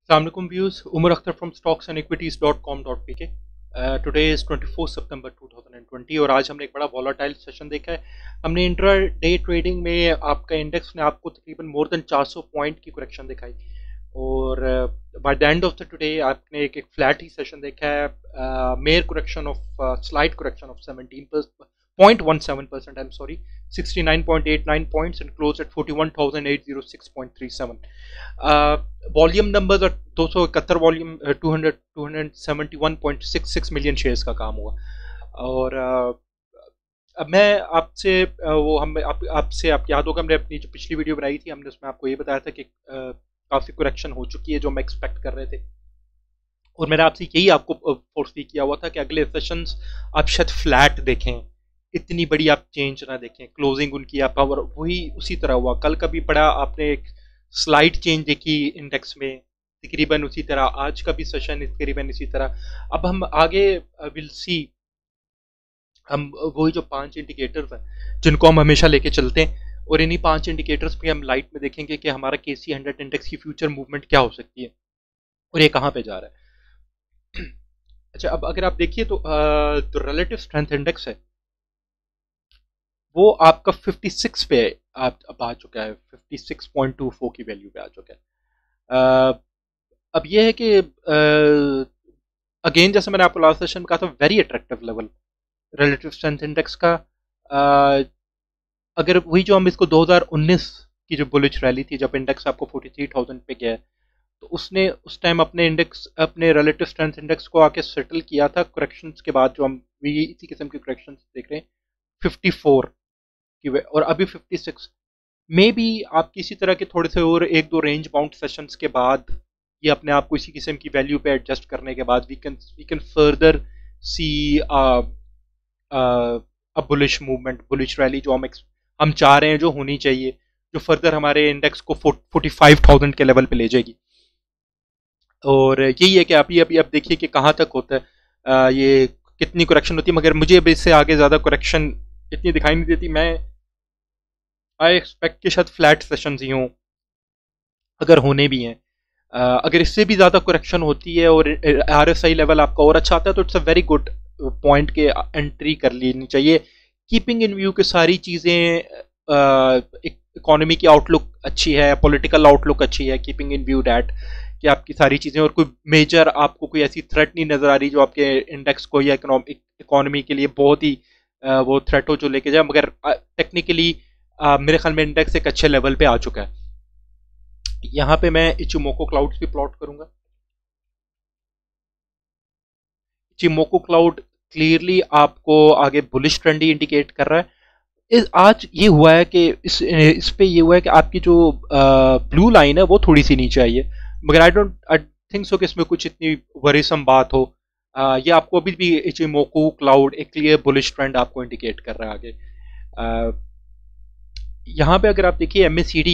Assalamualaikum viewers, Umar Akhtar from stocksandequities.com.pk. Today is 24 September 2020 और आज हमने एक बड़ा वॉलेटाइल सेशन देखा है। हमने इंट्रा डे ट्रेडिंग में आपका इंडेक्स ने आपको तकरीबन मोर देन 400 पॉइंट की करेक्शन दिखाई और by the end of the today आपने एक फ्लैट ही सेशन देखा है। Mayor correction of slide correction of 0.17%, I'm sorry, 69.89 points and closed at 41,806.37. Volume numbers और 271 वॉल्यूम 271.66 मिलियन शेयर्स का काम हुआ। और अब मैं आपसे आपसे आप याद होगा, हमने अपनी जो पिछली वीडियो बनाई थी, हमने उसमें आपको ये बताया था कि काफ़ी करेक्शन हो चुकी है जो हम एक्सपेक्ट कर रहे थे, और मैंने आपसे यही आपको फोर्सली किया हुआ था कि अगले सेशंस आप शायद फ्लैट देखें, इतनी बड़ी आप चेंज ना देखें। क्लोजिंग उनकी आप वही उसी तरह हुआ। कल का भी बड़ा आपने एक स्लाइड चेंज देखी इंडेक्स में, तकरीबन उसी तरह आज का भी सेशन तकरीबन इसी तरह। अब हम आगे विल सी, हम वही जो 5 इंडिकेटर्स हैं जिनको हम हमेशा लेके चलते हैं, और इन्हीं 5 इंडिकेटर्स पे हम लाइट में देखेंगे कि हमारा KC 100 इंडेक्स की फ्यूचर मूवमेंट क्या हो सकती है और ये कहाँ पे जा रहा है। अच्छा, अब अगर आप देखिए तो रिलेटिव स्ट्रेंथ इंडेक्स है वो आपका 56 पे अब आ चुका है, 56.24 की वैल्यू पे आ चुका है। अब ये है कि अगेन जैसे मैंने आपको लास्ट सेशन में कहा था, very attractive level relative strength index का। अगर वही जो हम इसको 2019 की जो बुलिश रैली थी, जब इंडेक्स आपको 43,000 पे गया, तो उसने उस टाइम अपने रिलेटिव स्ट्रेंथ इंडेक्स को आके सेटल किया था करेक्शंस के बाद, जो हम भी इसी किस्म के करेक्शंस देख रहे हैं 54 की, और अभी 56 में भी आप किसी तरह के थोड़े से और एक दो रेंज बाउंड सेशंस के बाद, ये अपने आप को इसी किस्म की वैल्यू पे एडजस्ट करने के बाद we can further see a bullish movement, bullish rally जो हम चाह रहे हैं, जो होनी चाहिए, जो फर्दर हमारे इंडेक्स को 45,000 के लेवल पे ले जाएगी। और यही है कि अभी अब देखिए कि कहाँ तक होता है, ये कितनी करेक्शन होती है, मगर मुझे अब इससे आगे ज़्यादा करेक्शन इतनी दिखाई नहीं देती। मैं आई एक्सपेक्ट कि शायद फ्लैट सेशंस ही हों, अगर होने भी हैं। अगर इससे भी ज़्यादा करेक्शन होती है और RSI लेवल आपका और अच्छा आता है, तो it's a very good point के एंट्री कर लेनी चाहिए, कीपिंग इन व्यू के सारी चीज़ें। इकोनॉमी की आउटलुक अच्छी है, पॉलिटिकल आउटलुक अच्छी है, कीपिंग इन व्यू डैट कि आपकी सारी चीज़ें, और कोई मेजर आपको कोई ऐसी थ्रेट नहीं नज़र आ रही जो आपके इंडेक्स को या इकोनॉमी के लिए बहुत ही वो थ्रेट हो जो लेके जाए। मगर टेक्निकली मेरे ख्याल में इंडेक्स एक अच्छे लेवल पे आ चुका है। यहाँ पे मैं इचिमोको क्लाउड्स भी प्लॉट करूंगा। इचिमोको क्लाउड क्लियरली आपको आगे बुलिश ट्रेंड ही इंडिकेट कर रहा है। आज ये हुआ है कि इस पे ये हुआ है कि आपकी जो ब्लू लाइन है वो थोड़ी सी नीचे आई है, मगर आई थिंक सो कि इसमें कुछ इतनी वरीसम बात हो। ये आपको अभी भी इचिमोको क्लाउड एक क्लियर बुलिश ट्रेंड आपको इंडिकेट कर रहा है आगे। यहाँ पे अगर आप देखिए MACD,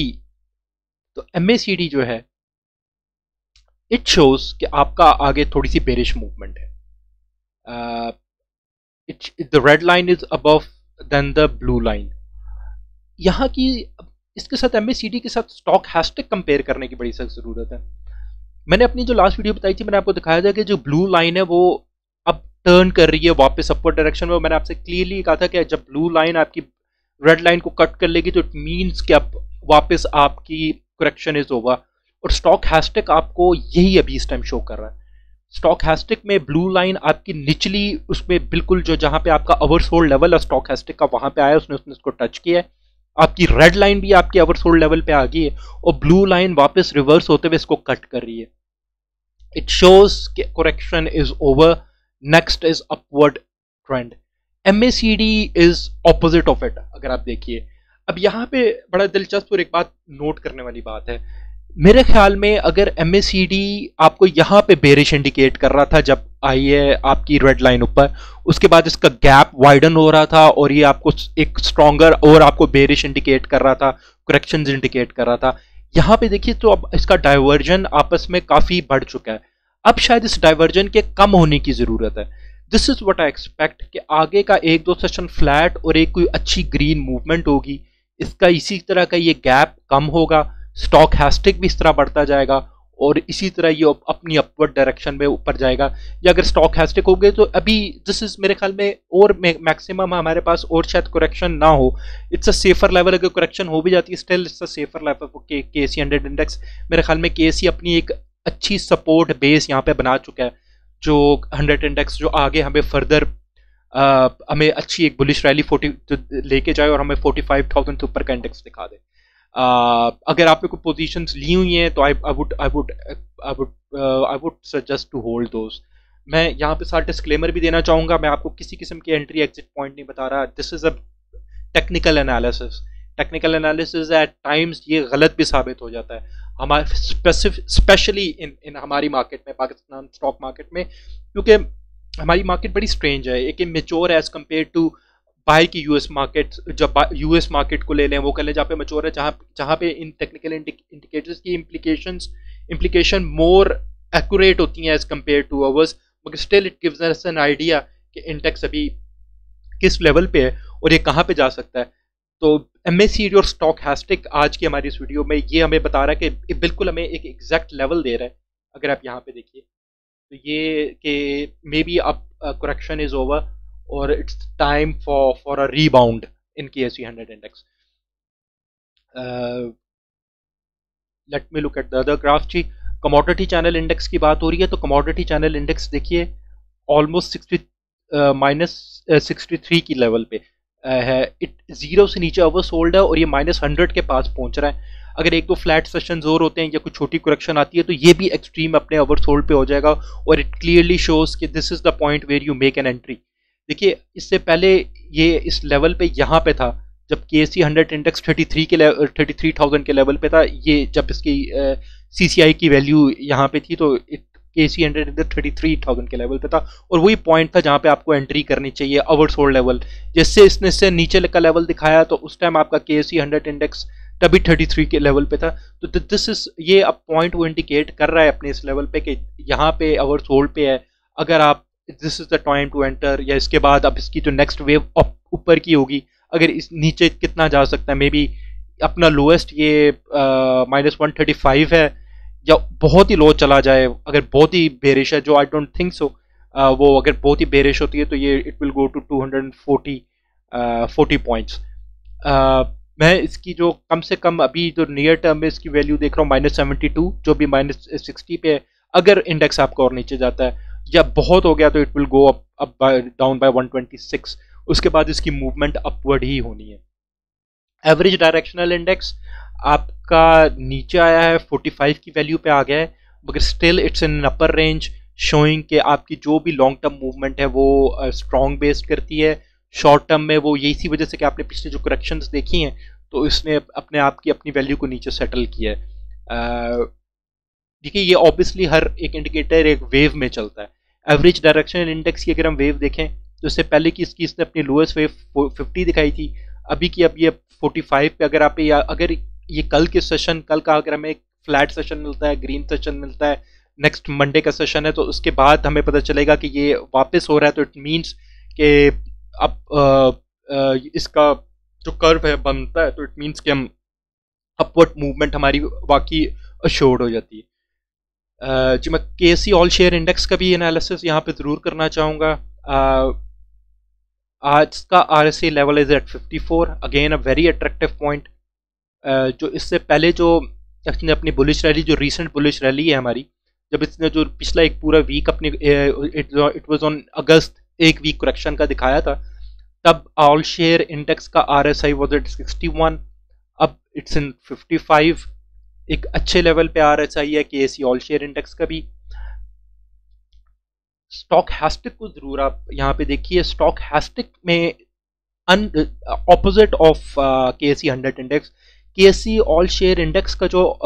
तो MACD जो है इट शोज कि आपका आगे थोड़ी सी बेरिश मूवमेंट है। The red line is above then the blue line. यहाँ की इसके साथ MACD के साथ स्टॉक हैशटैग कंपेयर करने की बड़ी सख्त जरूरत है। मैंने अपनी जो लास्ट वीडियो बताई थी, मैंने आपको दिखाया था कि जो ब्लू लाइन है वो अब टर्न कर रही है वापस अपवर्ड डायरेक्शन में। मैंने आपसे क्लियरली कहा था कि जब ब्लू लाइन आपकी रेड लाइन को कट कर लेगी तो इट मीन्स कि अब वापस आपकी करेक्शन इज ओवर, और स्टॉक हैशटैग आपको यही अभी इस टाइम शो कर रहा है। स्टॉक हैशटैग में ब्लू लाइन आपकी निचली, उसमें बिल्कुल जो जहां पे आपका ओवरसोल्ड लेवल है स्टॉक हैशटैग का, वहां पे आया, उसने उसको टच किया है। आपकी रेड लाइन भी आपकी ओवरसोल्ड लेवल पे आ गई है, और ब्लू लाइन वापस रिवर्स होते हुए इसको कट कर रही है। It shows correction is over, next is upward trend. MACD is opposite of it. अगर आप देखिए, अब यहाँ पे बड़ा दिलचस्प और एक बात नोट करने वाली बात है, मेरे ख्याल में अगर MACD आपको यहाँ पे बेरिश इंडिकेट कर रहा था जब आई है आपकी रेड लाइन ऊपर, उसके बाद इसका गैप वाइडन हो रहा था और ये आपको एक स्ट्रॉन्गर और आपको बेरिश इंडिकेट कर रहा था, करेक्शंस इंडिकेट कर रहा था। यहाँ पे देखिए तो अब इसका डाइवर्जन आपस में काफी बढ़ चुका है। अब शायद इस डाइवर्जन के कम होने की जरूरत है। This is what I expect कि आगे का एक दो सेशन फ्लैट और एक कोई अच्छी ग्रीन मूवमेंट होगी, इसका इसी तरह का ये गैप कम होगा, स्टॉक हैस्टिक भी इस तरह बढ़ता जाएगा और इसी तरह ये अपनी अपवर्ड डायरेक्शन में ऊपर जाएगा। या अगर स्टॉक हैस्टिक हो गए तो अभी दिस इज मेरे ख्याल में और मैक्सिमम हमारे पास और शायद करेक्शन ना हो, इट्स अ सेफर लेवल। अगर करेक्शन हो भी जाती है still it's a safer level for KSE 100 index. मेरे ख्याल में KSE अपनी एक अच्छी सपोर्ट बेस यहाँ पे बना चुका है, जो 100 इंडेक्स जो आगे हमें फर्दर हमें अच्छी एक बुलिश रैली 40 लेके जाए और हमें 45,000 से ऊपर का इंडेक्स दिखा दे। अगर आपने कोई पोजीशंस ली हुई हैं तो I would suggest to hold those. मैं यहाँ पे साथ डिस्क्लेमर भी देना चाहूँगा, मैं आपको किसी किस्म के एंट्री एग्जिट पॉइंट नहीं बता रहा। This is a technical analysis. Technical analysis at times ये गलत भी साबित हो जाता है हमारे स्पेशली इन हमारी मार्केट में, पाकिस्तान स्टॉक मार्केट में, क्योंकि हमारी मार्केट बड़ी स्ट्रेंज है। एक मेच्योर एज कम्पेयर टू बाहर की यूएस मार्केट। जब यूएस मार्केट को ले लें, वो कर लें जहाँ पे मेच्योर है, जहाँ पे इन टेक्निकल इंडिकेटर्स की इम्प्लीकेशन मोर एक्यूरेट होती हैं एज कम्पेयर टू अवर्स, मगर still it gives us an idea कि इंडेक्स अभी किस लेवल पे है और ये कहाँ पे जा सकता है। तो MACD और स्टॉकहैस्टिक आज की हमारी इस वीडियो में ये हमें बता रहा है कि बिल्कुल हमें एक एग्जैक्ट लेवल दे रहा है। अगर आप यहाँ पे देखिए तो ये कि मे बी अब करेक्शन इज ओवर और it's time for a rebound in KSE 100 index. Let me look at the other graph ji. Commodity channel index की बात हो रही है तो कमोडिटी चैनल इंडेक्स देखिए ऑलमोस्ट 63 की लेवल पे है। इट जीरो से नीचे ओवरसोल्ड है और ये -100 के पास पहुंच रहा है। अगर एक दो फ्लैट सेशंस और होते हैं या कुछ छोटी करेक्शन आती है तो ये भी एक्सट्रीम अपने ओवरसोल्ड पे हो जाएगा और इट क्लियरली शोज कि this is the point where you make an entry. देखिए इससे पहले ये इस लेवल पे यहाँ पे था जब KSE 100 इंडेक्स 33,000 के लेवल पे था। ये जब इसकी CCI की वैल्यू यहाँ पे थी तो KSE 100 इंडेक्स 33,000 के लेवल पे था और वही पॉइंट था जहाँ पे आपको एंट्री करनी चाहिए, ओवरसोल्ड लेवल। जैसे इसने से नीचे का लेवल दिखाया तो उस टाइम आपका KSE 100 इंडेक्स तभी 33 के लेवल पे था। तो दिस इज ये अब पॉइंट वो इंडिकेट कर रहा है अपने इस लेवल पे कि यहाँ पे ओवरसोल्ड पे है। अगर आप this is the time to enter, या इसके बाद अब इसकी जो नेक्स्ट वेव ऊपर की होगी, अगर इस नीचे कितना जा सकता है, मे बी अपना लोएस्ट ये -135 है या बहुत ही लो चला जाए। अगर बहुत ही बेरिश है, जो आई डोंट थिंक सो, वो अगर बहुत ही बेरिश होती है तो ये it will go to 240 points. मैं इसकी जो कम से कम अभी जो नियर टर्म में इसकी वैल्यू देख रहा हूँ -72, जो भी -60 पे है। अगर इंडेक्स आपका और नीचे जाता है या बहुत हो गया तो it will go up down by 126। उसके बाद इसकी मूवमेंट अपवर्ड ही होनी है। एवरेज डायरेक्शनल इंडेक्स आपका नीचे आया है, 45 की वैल्यू पे आ गया है, मगर still it's in upper range, showing कि आपकी जो भी लॉन्ग टर्म मूवमेंट है वो स्ट्रॉन्ग बेस्ड करती है। शॉर्ट टर्म में वो यही वजह से कि आपने पिछले जो करेक्शंस देखी हैं तो इसने अपने आप की अपनी वैल्यू को नीचे सेटल किया है। देखिए ये ऑब्वियसली हर एक इंडिकेटर एक वेव में चलता है। एवरेज डायरेक्शनल इंडेक्स की अगर हम वेव देखें तो इससे पहले की इसकी इसने अपनी लोएस्ट वेव 50 दिखाई थी, अभी की अब ये 45 पे। अगर आप अगर ये कल के सेशन, कल का अगर हमें फ्लैट सेशन मिलता है, ग्रीन सेशन मिलता है, नेक्स्ट मंडे का सेशन है, तो उसके बाद हमें पता चलेगा कि ये वापस हो रहा है, तो इट मीन्स कि अब इसका जो कर्व है बनता है, तो इट मीन्स कि हम अपवर्ड मूवमेंट हमारी वाकई अश्योर्ड हो जाती है। जी मैं KSE ऑल शेयर इंडेक्स का भी एनालिसिस यहाँ पे ज़रूर करना चाहूँगा। आज का RSI level is at 54, again a very attractive point. जो इससे पहले जो इसने अपनी बुलिश रैली, जो रीसेंट बुलिश रैली है हमारी, जब इसने जो पिछला एक पूरा वीक अपनी इट वाज ऑन अगस्त, एक वीक करेक्शन का दिखाया था, तब ऑल शेयर इंडेक्स का RSI वाज एट 61, अब इट्स इन 55। एक अच्छे लेवल पे RSI है KSE ऑल शेयर इंडेक्स का भी। स्टॉकहैस्टिक को जरूर आप यहाँ पे देखिए। स्टॉकहैस्टिक में opposite of KSE 100 index, KSE all share index का जो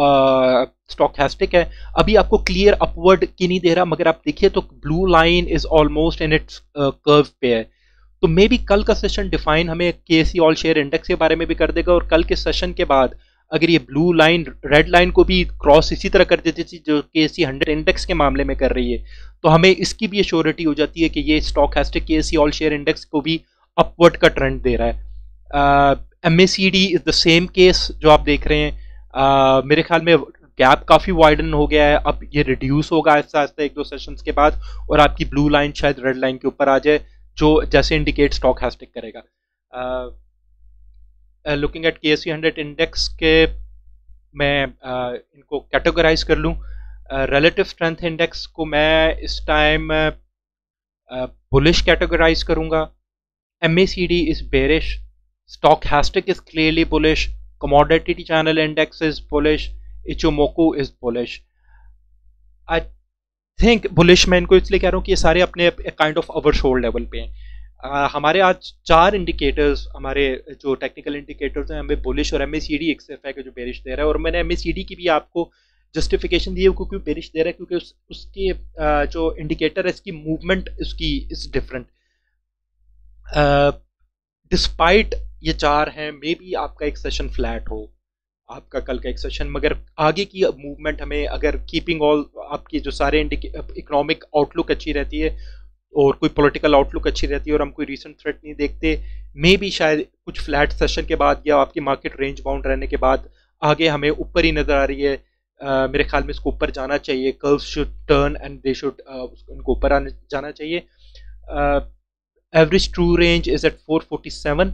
स्टॉकहैस्टिक है अभी आपको क्लियर अपवर्ड की नहीं दे रहा, मगर आप देखिए तो blue line is almost in its curve पे है। तो मे बी कल का सेशन डिफाइन हमें KSE ऑल शेयर इंडेक्स के बारे में भी कर देगा, और कल के सेशन के बाद अगर ये ब्लू लाइन रेड लाइन को भी क्रॉस इसी तरह कर देती थी जो KSE 100 इंडेक्स के मामले में कर रही है, तो हमें इसकी भी एश्योरिटी हो जाती है कि ये स्टॉकहैस्टिक KSE ऑल शेयर इंडेक्स को भी अपवर्ड का ट्रेंड दे रहा है। MACD is the same case जो आप देख रहे हैं। मेरे ख्याल में गैप काफ़ी वाइडन हो गया है, अब ये रिड्यूस होगा आहिस्ता आहिस्ता एक दो सेशंस के बाद, और आपकी ब्लू लाइन शायद रेड लाइन के ऊपर आ जाए, जो जैसे इंडिकेट स्टॉक हैस्टिक करेगा। लुकिंग एट KSE 100 इंडेक्स के मैं इनको कैटेगराइज कर लूँ। रिलेटिव स्ट्रेंथ इंडेक्स को मैं इस टाइम बुलिश कैटेगराइज करूँगा, MACD is bearish, stochastic is clearly bullish, commodity channel index is bullish, Ichimoku is bullish. I think bullish मैं इनको इसलिए कह रहा हूँ कि ये सारे अपने काइंड ऑफ ओवरसोल्ड लेवल पे हैं। हमारे आज 4 इंडिकेटर्स, हमारे जो टेक्निकल इंडिकेटर्स हैं हमें बुलिश, और MACD एक सिर्फ है कि जो बेरिश दे रहा है, और मैंने MACD की भी आपको जस्टिफिकेशन दी है क्योंकि बेरिश दे रहा है, क्योंकि उसके जो इंडिकेटर है इसकी मूवमेंट उसकी इज डिफरेंट। डिस्पाइट ये 4 हैं, मे बी आपका एक सेशन फ्लैट हो, आपका कल का एक सेशन, मगर आगे की मूवमेंट हमें अगर कीपिंग ऑल आपकी जो सारे इकोनॉमिक आउटलुक अच्छी रहती है और कोई पॉलिटिकल आउटलुक अच्छी रहती है और हम कोई रीसेंट थ्रेट नहीं देखते, मे बी शायद कुछ फ्लैट सेशन के बाद या आपकी मार्केट रेंज बाउंड रहने के बाद आगे हमें ऊपर ही नज़र आ रही है। मेरे ख्याल में इसको ऊपर जाना चाहिए, curves should turn and they should इनको ऊपर जाना चाहिए। Average true range is at 447।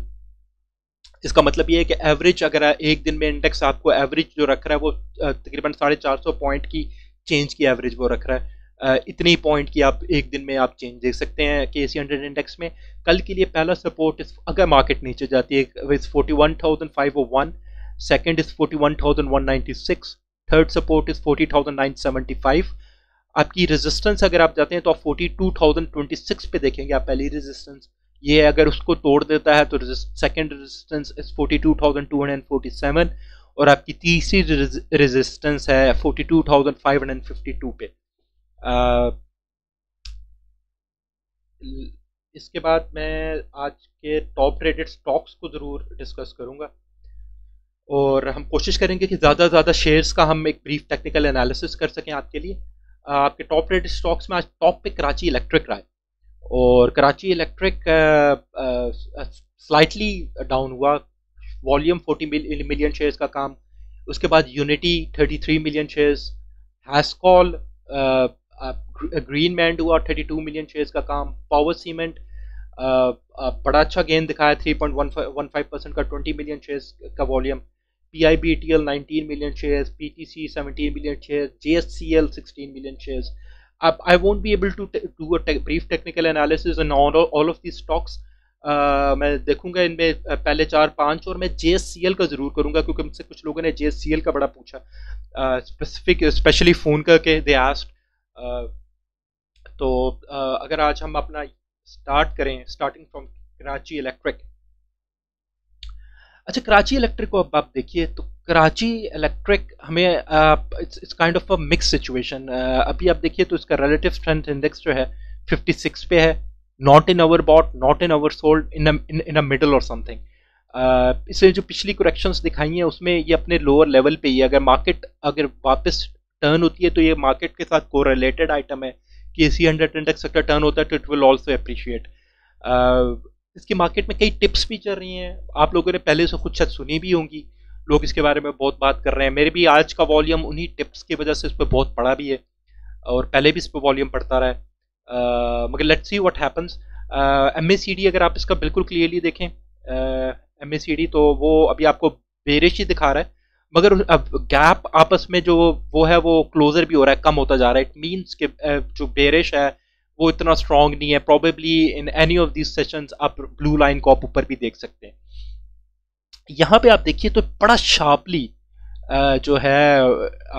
इसका मतलब ये है कि एवरेज अगर एक दिन में इंडेक्स आपको एवरेज जो रख रहा है वो तकरीबन 450 पॉइंट की चेंज की एवरेज वो रख रहा है, इतनी पॉइंट की आप एक दिन में आप चेंज देख सकते हैं KSE 100 इंडेक्स में। कल के लिए पहला सपोर्ट अगर मार्केट नीचे जाती है is 41,501, second is 41,196, third support is 40,975। आपकी रेजिस्टेंस अगर आप जाते हैं तो आप 42,026 पे देखेंगे आप पहली रेजिस्टेंस, ये अगर उसको तोड़ देता है तो सेकंड रेजिस्टेंस इज 42,247, और आपकी तीसरी रेजिस्टेंस है 42,552 पे। इसके बाद मैं आज के टॉप रेटेड स्टॉक्स को ज़रूर डिस्कस करूंगा, और हम कोशिश करेंगे कि ज़्यादा से ज़्यादा शेयर्स का हम एक ब्रीफ टेक्निकल एनालिसिस कर सकें आपके लिए। आपके टॉप रेटेड स्टॉक्स में आज टॉप पे कराची इलेक्ट्रिक रहा है, और कराची इलेक्ट्रिक स्लाइटली डाउन हुआ, वॉल्यूम 40 मिलियन शेयर्स का काम, उसके बाद unity 33 million shares, Hascol green मैंड हुआ 32 मिलियन शेयर्स का काम, पावर सीमेंट बड़ा अच्छा गेन दिखाया 3.15% का 20 मिलियन शेयर्स का volume, PIBTL 19 million shares, PTC 17 million shares, JSCL 16 million shares. अब I won't be able to do a brief technical analysis on all of these stocks. मैं देखूंगा इनमें पहले 4-5, और मैं JSCL का ज़रूर करूंगा क्योंकि मुझसे कुछ लोगों ने JSCL का बड़ा पूछा, स्पेशली फ़ोन करके दे आस्क्ड। तो अगर आज हम अपना स्टार्ट करें स्टार्टिंग फ्रॉम कराची इलेक्ट्रिक। अच्छा, कराची इलेक्ट्रिक को अब आप देखिए तो कराची इलेक्ट्रिक हमें it's kind of a mix situation. अभी आप देखिए तो इसका रिलेटिव स्ट्रेंथ इंडेक्स जो है 56 पे है, not in overbought, not in oversold, in a middle or something. इससे जो पिछली करेक्शंस दिखाई हैं उसमें ये अपने लोअर लेवल पे ही, अगर मार्केट अगर वापस टर्न होती है तो ये मार्केट के साथ कोरिलेटेड आइटम है कि KSE 100 इंडेक्स अगर टर्न होता है तो इट विल ऑल्सो अप्रिशिएट। इसकी मार्केट में कई टिप्स भी चल रही हैं, आप लोगों ने पहले से कुछ शायद सुनी भी होंगी, लोग इसके बारे में बहुत बात कर रहे हैं। मेरे भी आज का वॉल्यूम उन्हीं टिप्स की वजह से इस पर बहुत पड़ा भी है, और पहले भी इस पर वॉल्यूम पड़ता रहा है, मगर let's see what happens. MACD अगर आप इसका बिल्कुल क्लियरली देखें, MACD तो वो अभी आपको बेरिश ही दिखा रहा है, मगर अब गैप आपस में जो वो है वो क्लोजर भी हो रहा है, कम होता जा रहा है। इट मीन्स कि जो बेरिश है वो इतना स्ट्रांग नहीं है, probably in any of these sessions आप ब्लू लाइन को आप ऊपर भी देख सकते हैं। यहाँ पे आप देखिए तो बड़ा शार्पली जो है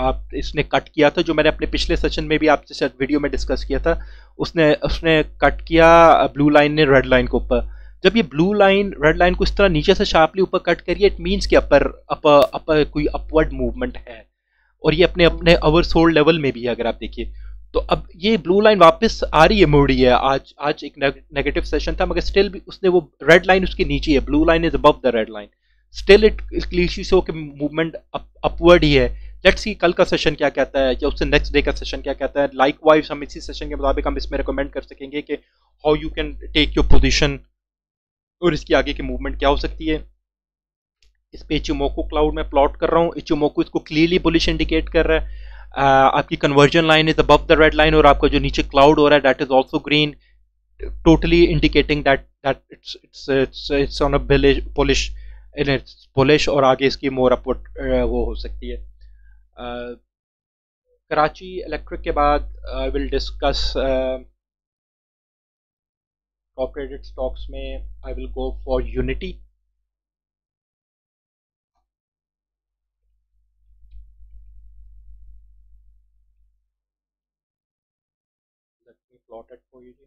आप इसने कट किया था, जो मैंने अपने पिछले सेशन में भी आपसे शायद वीडियो में डिस्कस किया था, उसने कट किया ब्लू लाइन ने रेड लाइन के ऊपर। जब ये ब्लू लाइन रेड लाइन को इस तरह नीचे से शार्पली ऊपर कट करिए, इट मीन्स कि अपर कोई अपवर्ड मूवमेंट है, और ये अपने अपने ओवरसोल्ड लेवल में भी है। अगर आप देखिए तो अब ये ब्लू लाइन वापस आ रही है, मुड़ रही है। आज एक नेगेटिव सेशन था, मगर स्टिल भी उसने वो रेड लाइन उसके नीचे है, blue line is above the red line, still it clearly show कि मूवमेंट अपवर्ड ही है। लेट्स सी कल का सेशन क्या कहता है, या उससे नेक्स्ट डे का सेशन क्या कहता है। लाइकवाइज हम इसी सेशन के मुताबिक हम इसमें रिकमेंड कर सकेंगे कि how you can take your position और इसकी आगे की मूवमेंट क्या हो सकती है। इस पे इचिमोकू क्लाउड में प्लॉट कर रहा हूँ। इचिमोकू इसको क्लियरली बुलिश इंडिकेट कर रहा है। आपकी conversion line is above the red line, और आपका जो नीचे क्लाउड हो रहा है that is also green, totally indicating that it's on a bullish, और आगे इसकी मोर अपवर्ड वो हो सकती है। कराची इलेक्ट्रिक के बाद I will discuss top traded stocks में I will go for unity. Plot at for you जी।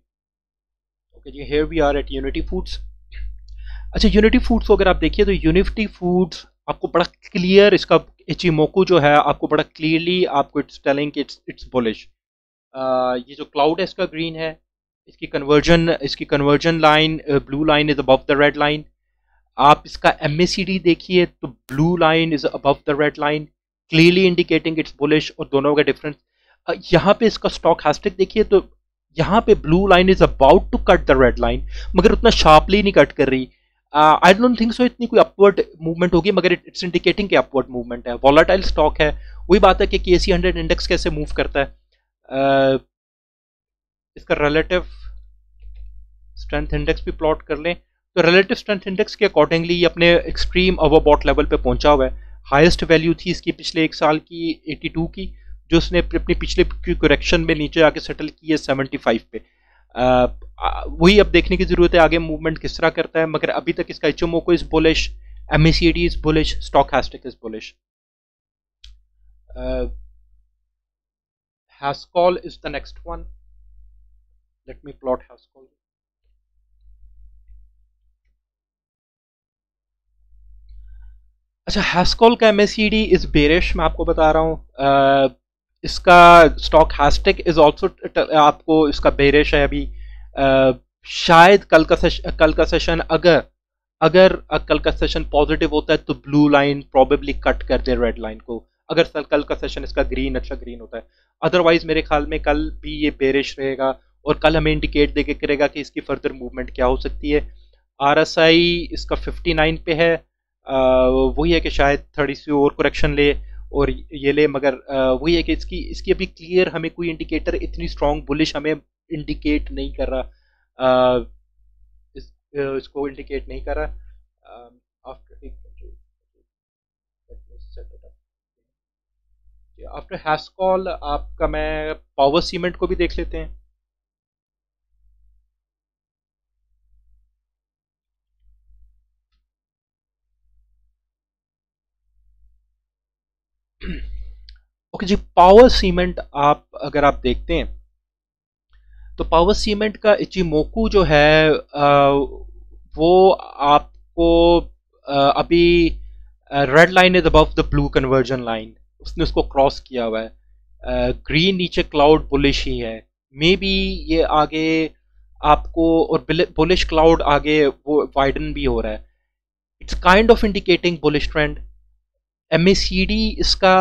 ओके जी, here we are at unity foods. अच्छा, यूनिटी फूड्स को अगर आप देखिए तो यूनिटी फूड्स आपको बड़ा क्लियर, इसका इचिमोकू जो है आपको बड़ा क्लियरली आपको इट्स टेलिंग कि इट्स बुलिश। ये जो क्लाउड है इसका ग्रीन है, इसकी conversion line blue line is above the red line. आप इसका MACD देखिए तो blue line is above the red line, clearly indicating it's bullish, और दोनों का डिफरेंस। यहाँ पे इसका स्टॉकहास्टिक देखिए तो यहाँ पे blue line is about to cut the red line, मगर उतना शार्पली नहीं कट कर रही। आई डोंट थिंक सो इतनी कोई अपवर्ड मूवमेंट होगी, मगर इट्स इंडिकेटिंग कि अपवर्ड मूवमेंट है। वॉलेटाइल स्टॉक है, वही बात है कि KSE 100 इंडेक्स कैसे मूव करता है। इसका रिलेटिव स्ट्रेंथ इंडेक्स भी प्लॉट कर लें तो रिलेटिव स्ट्रेंथ इंडेक्स के अकॉर्डिंगली ये अपने एक्सट्रीम ओवरबॉट लेवल पे पहुंचा हुआ है। हाईएस्ट वैल्यू थी इसकी पिछले एक साल की 82 की, जो उसने अपनी पिछले करेक्शन में नीचे आके सेटल की है 75 पे। वही अब देखने की जरूरत है आगे मूवमेंट किस तरह करता है, मगर अभी तक इसका Ichimoku is bullish, MACD is bullish, stochastic is bullish. Haskell is the next one. Let me plot Haskell. अच्छा, Haskell का MACD इज बेरिश, मैं आपको बता रहा हूँ। इसका स्टॉकहास्टिक इज ऑल्सो आपको इसका बेरिश है अभी। शायद कल का सेशन अगर कल का सेशन पॉजिटिव होता है तो ब्लू लाइन प्रोबेबली कट कर दे रेड लाइन को, अगर कल का सेशन इसका अच्छा ग्रीन होता है। अदरवाइज मेरे ख्याल में कल भी ये बेरिश रहेगा, और कल हमें इंडिकेट देके करेगा कि इसकी फर्दर मूवमेंट क्या हो सकती है। RSI इसका 59 पे है, वही है कि शायद 30 सी और करेक्शन ले और ये ले, मगर वही है कि इसकी अभी क्लियर हमें कोई इंडिकेटर इतनी स्ट्रॉन्ग बुलिश हमें इंडिकेट नहीं कर रहा, इसको इंडिकेट नहीं कर रहा। आफ्टर हैस्कॉल आपका मैं पावर सीमेंट को भी देख लेते हैं। ओके जी, पावर सीमेंट आप अगर आप देखते हैं तो पावर सीमेंट का इचिमोकू जो है वो आपको अभी red line is above the blue conversion line, उसने उसको क्रॉस किया हुआ है। ग्रीन नीचे क्लाउड बुलिश ही है, मे बी ये आगे आपको, और बुलिश क्लाउड आगे वो वाइडन भी हो रहा है। It's kind of indicating bullish trend. MACD इसका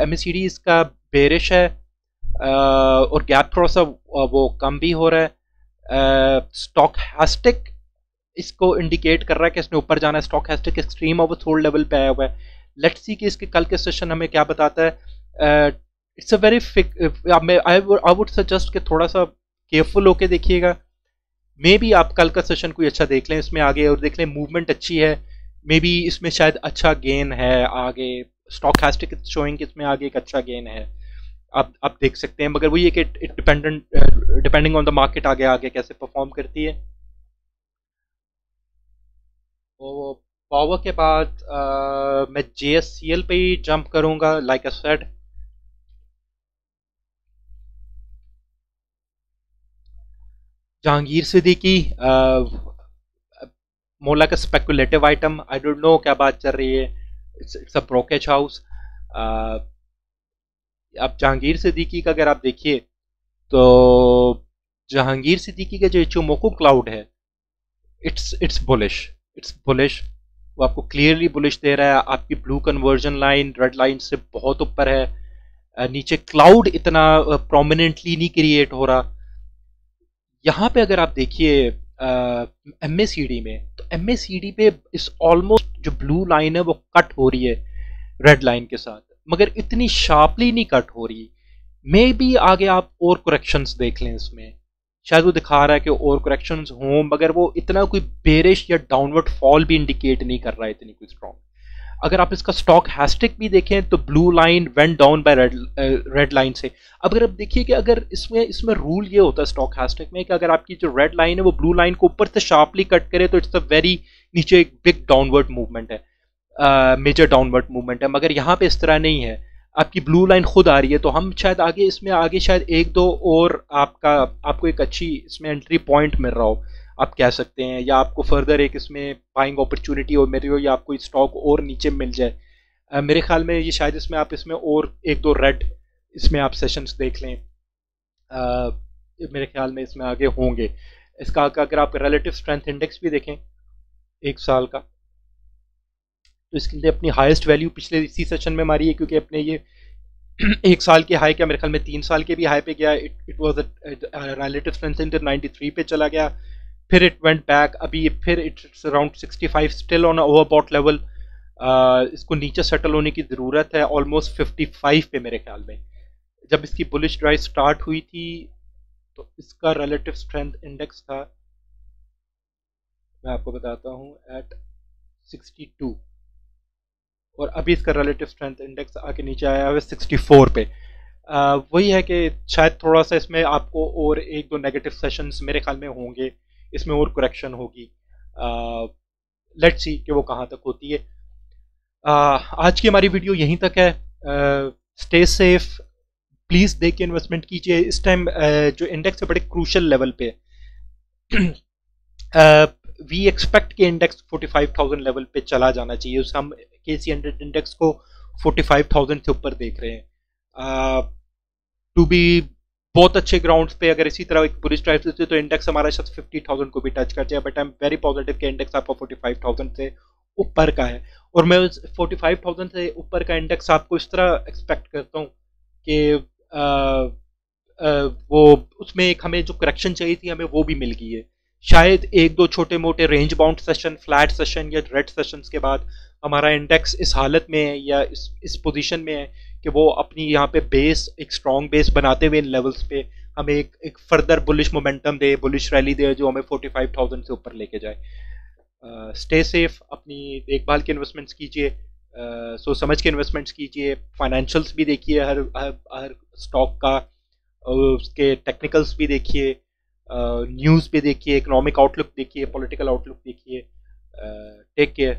MACD इसका बेरिश है, और गैप थोड़ा सा वो कम भी हो रहा है। स्टॉकहास्टिक इसको इंडिकेट कर रहा है कि इसने ऊपर जाना है। स्टॉकहास्टिक एक्सट्रीम ओवरसोल्ड लेवल पे आया हुआ है। लेट्स सी कि इसके कल के सेशन हमें क्या बताता है। It's a very I would suggest कि थोड़ा सा केयरफुल होके देखिएगा। मे बी आप कल का सेशन कोई अच्छा देख लें इसमें आगे, और देख लें मूवमेंट अच्छी है, मे बी इसमें शायद अच्छा गेन है आगे। स्टॉकहास्टिक शोइंग इसमें आगे एक अच्छा गेन है, आप देख सकते हैं, मगर वही है कि डिपेंडिंग ऑन द मार्केट आगे आगे कैसे परफॉर्म करती है। तो पावर के बाद मैं JSCL पे ही जंप करूंगा, like I said. Jahangir Siddiqui मोला का speculative item, I don't know क्या बात चल रही है, इट्स अ ब्रोकेज हाउस। अब जहांगीर सिद्दीकी का अगर आप देखिए तो जहांगीर सिद्दीकी का जो इचिमोकू क्लाउड है इट्स बुलिश, वो आपको क्लियरली बुलिश दे रहा है। आपकी blue conversion line red line से बहुत ऊपर है, नीचे क्लाउड इतना प्रोमिनेंटली नहीं क्रिएट हो रहा। यहाँ पे अगर आप देखिए MACD में, तो MACD पे इस ऑलमोस्ट जो ब्लू लाइन है वो कट हो रही है रेड लाइन के साथ, मगर इतनी शार्पली नहीं कट हो रही। मे बी आगे आप और करेक्शंस देख लें इसमें, शायद वो दिखा रहा है कि और करेक्शंस हों, मगर वो इतना कोई बेरिश या डाउनवर्ड फॉल भी इंडिकेट नहीं कर रहा है इतनी कोई स्ट्रॉन्ग। अगर आप इसका स्टॉक हैस्टिक भी देखें तो blue line went down by red line से। अब अगर आप देखिए कि अगर इसमें इसमें रूल ये होता है स्टॉक हैस्टिक में कि अगर आपकी जो रेड लाइन है वो ब्लू लाइन को ऊपर से शार्पली कट करे तो इट्स अ वेरी, नीचे एक बिग डाउनवर्ड मूवमेंट है, मेजर डाउनवर्ड मूवमेंट है, मगर यहाँ पे इस तरह नहीं है। आपकी ब्लू लाइन खुद आ रही है, तो हम शायद आगे इसमें आगे शायद एक दो और आपको एक अच्छी इसमें एंट्री पॉइंट मिल रहा हो, आप कह सकते हैं, या आपको फर्दर एक इसमें बाइंग अपॉर्चुनिटी हो मेरी हो, या आपको स्टॉक और नीचे मिल जाए। मेरे ख्याल में ये शायद इसमें आप इसमें और एक दो रेड इसमें आप सेशंस देख लें, मेरे ख्याल में इसमें आगे होंगे। इसका अगर आप रिलेटिव स्ट्रेंथ इंडेक्स भी देखें एक साल का, तो इसके लिए अपनी हाईएस्ट वैल्यू पिछले इसी सेशन में मारी है, क्योंकि अपने ये एक साल के हाई क्या मेरे ख्याल में 3 साल के भी हाई पे गया। It was relative strength index 93 पे चला गया, फिर इट वेंट बैक, अभी फिर it's around 65, still on overbought level. इसको नीचे सेटल होने की ज़रूरत है ऑलमोस्ट 55 पे मेरे ख्याल में। जब इसकी बुलिश ड्राइव स्टार्ट हुई थी तो इसका रिलेटिव स्ट्रेंथ इंडेक्स था, मैं आपको बताता हूँ, एट 62, और अभी इसका रिलेटिव स्ट्रेंथ इंडेक्स आके नीचे आया है 64 पे। वही है कि शायद थोड़ा सा इसमें आपको और एक दो नेगेटिव सेशंस मेरे ख्याल में होंगे, इसमें और करेक्शन होगी। लेट्स सी कि वो कहाँ तक होती है। आज की हमारी वीडियो यहीं तक है। स्टे सेफ, प्लीज़ देख के इन्वेस्टमेंट कीजिए। इस टाइम जो इंडेक्स है बड़े क्रूशल लेवल पे वी एक्सपेक्ट कि इंडेक्स 45,000 लेवल पे चला जाना चाहिए। उस हम KC100 इंडेक्स को 45,000 से ऊपर देख रहे हैं। टू बी बहुत अच्छे ग्राउंड्स पे अगर इसी तरह एक बुलिश ड्राइव देते तो इंडेक्स हमारा शायद 50,000 को भी टच कर जाए, but I am very positive कि इंडेक्स आपका 45,000 से ऊपर का है। और मैं उस 45,000 से ऊपर का इंडेक्स आपको इस तरह एक्सपेक्ट करता हूँ कि वो उसमें एक हमें जो करेक्शन चाहिए थी हमें वो भी मिल गई है। शायद एक दो छोटे मोटे range bound session, flat session या रेड सेशंस के बाद हमारा इंडेक्स इस हालत में है या इस पोजीशन में है कि वो अपनी यहाँ पे बेस, एक स्ट्रॉन्ग बेस बनाते हुए इन लेवल्स पे हमें एक फर्दर बुलिश मोमेंटम दे, बुलिश रैली दे जो हमें 45,000 से ऊपर लेके जाए। स्टे सेफ, अपनी देखभाल के इन्वेस्टमेंट्स कीजिए, सोच समझ के इन्वेस्टमेंट्स कीजिए, फाइनेंशियल्स भी देखिए हर स्टॉक का, उसके टेक्निकल्स भी देखिए, न्यूज़ भी देखिए, इकोनॉमिक आउटलुक देखिए, पॉलिटिकल आउटलुक देखिए। Take care.